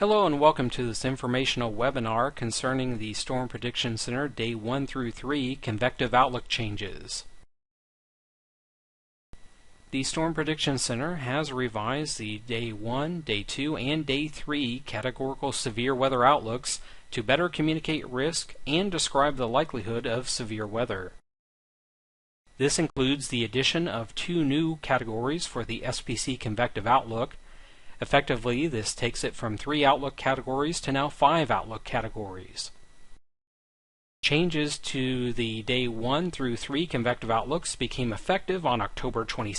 Hello and welcome to this informational webinar concerning the Storm Prediction Center Day 1 through 3 convective outlook changes. The Storm Prediction Center has revised the Day 1, Day 2, and Day 3 categorical severe weather outlooks to better communicate risk and describe the likelihood of severe weather. This includes the addition of 2 new categories for the SPC convective outlook. Effectively, this takes it from 3 outlook categories to now 5 outlook categories. Changes to the Day 1 through 3 convective outlooks became effective on October 22,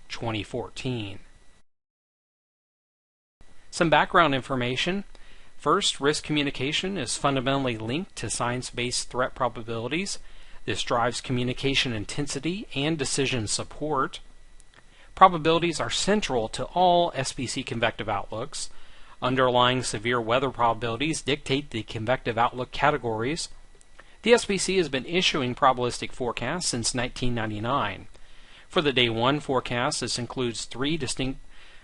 2014. Some background information. First, risk communication is fundamentally linked to science-based threat probabilities. This drives communication intensity and decision support. Probabilities are central to all SPC convective outlooks. Underlying severe weather probabilities dictate the convective outlook categories. The SPC has been issuing probabilistic forecasts since 1999. For the Day 1 forecast, this includes 3 distinct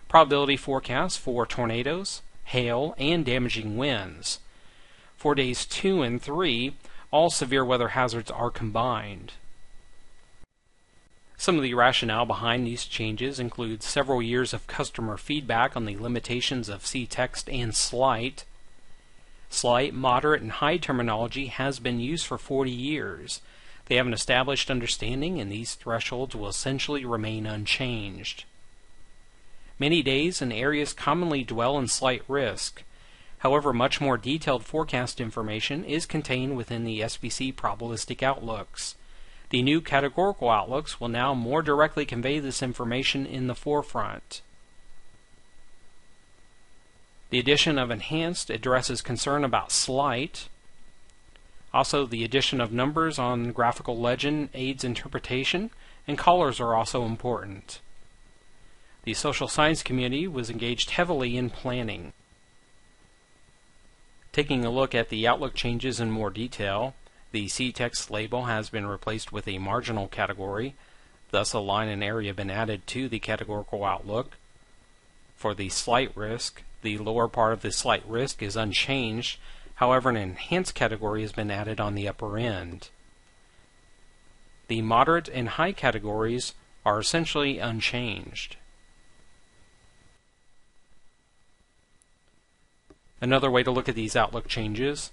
probability forecasts for tornadoes, hail, and damaging winds. For Days 2 and 3, all severe weather hazards are combined. Some of the rationale behind these changes include several years of customer feedback on the limitations of C-text and slight. Slight, moderate, and high terminology has been used for 40 years. They have an established understanding, and these thresholds will essentially remain unchanged. Many days and areas commonly dwell in slight risk. However, much more detailed forecast information is contained within the SPC probabilistic outlooks. The new categorical outlooks will now more directly convey this information in the forefront. The addition of enhanced addresses concern about slight. Also, the addition of numbers on graphical legend aids interpretation, and colors are also important. The social science community was engaged heavily in planning. Taking a look at the outlook changes in more detail, the C-text label has been replaced with a marginal category, thus a line and area have been added to the categorical outlook. For the slight risk, the lower part of the slight risk is unchanged, however an enhanced category has been added on the upper end. The moderate and high categories are essentially unchanged. Another way to look at these outlook changes,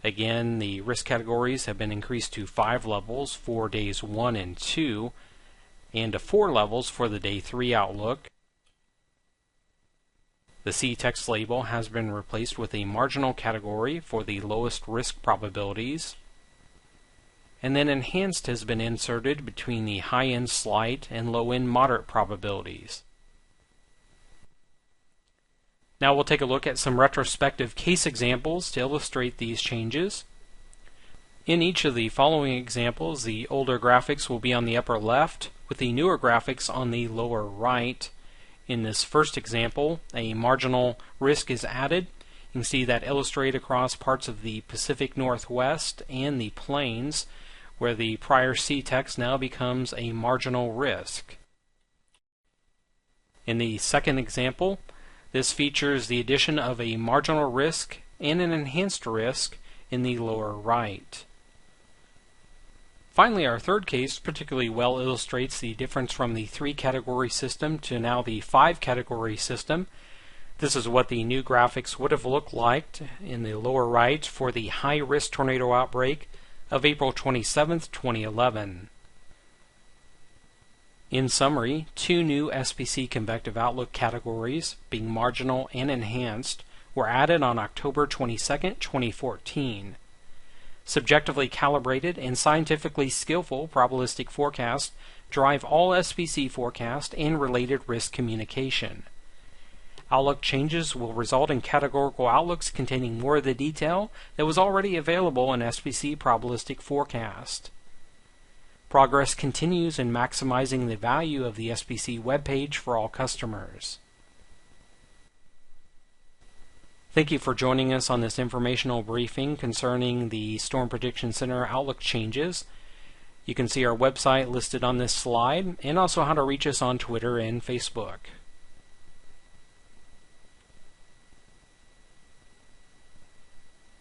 again, the risk categories have been increased to 5 levels for Days 1 and 2, and to 4 levels for the Day 3 outlook. The C-text label has been replaced with a marginal category for the lowest risk probabilities, and then enhanced has been inserted between the high-end slight and low-end moderate probabilities. Now we'll take a look at some retrospective case examples to illustrate these changes. In each of the following examples, the older graphics will be on the upper left, with the newer graphics on the lower right. In this first example, a marginal risk is added. You can see that illustrated across parts of the Pacific Northwest and the plains, where the prior C-text now becomes a marginal risk. In the second example, this features the addition of a marginal risk and an enhanced risk in the lower right. Finally, our third case particularly well illustrates the difference from the 3-category system to now the 5-category system. This is what the new graphics would have looked like in the lower right for the high-risk tornado outbreak of April 27, 2011. In summary, 2 new SPC convective outlook categories, being marginal and enhanced, were added on October 22, 2014. Subjectively calibrated and scientifically skillful probabilistic forecasts drive all SPC forecasts and related risk communication. Outlook changes will result in categorical outlooks containing more of the detail that was already available in SPC probabilistic forecast. Progress continues in maximizing the value of the SPC webpage for all customers. Thank you for joining us on this informational briefing concerning the Storm Prediction Center outlook changes. You can see our website listed on this slide, and also how to reach us on Twitter and Facebook.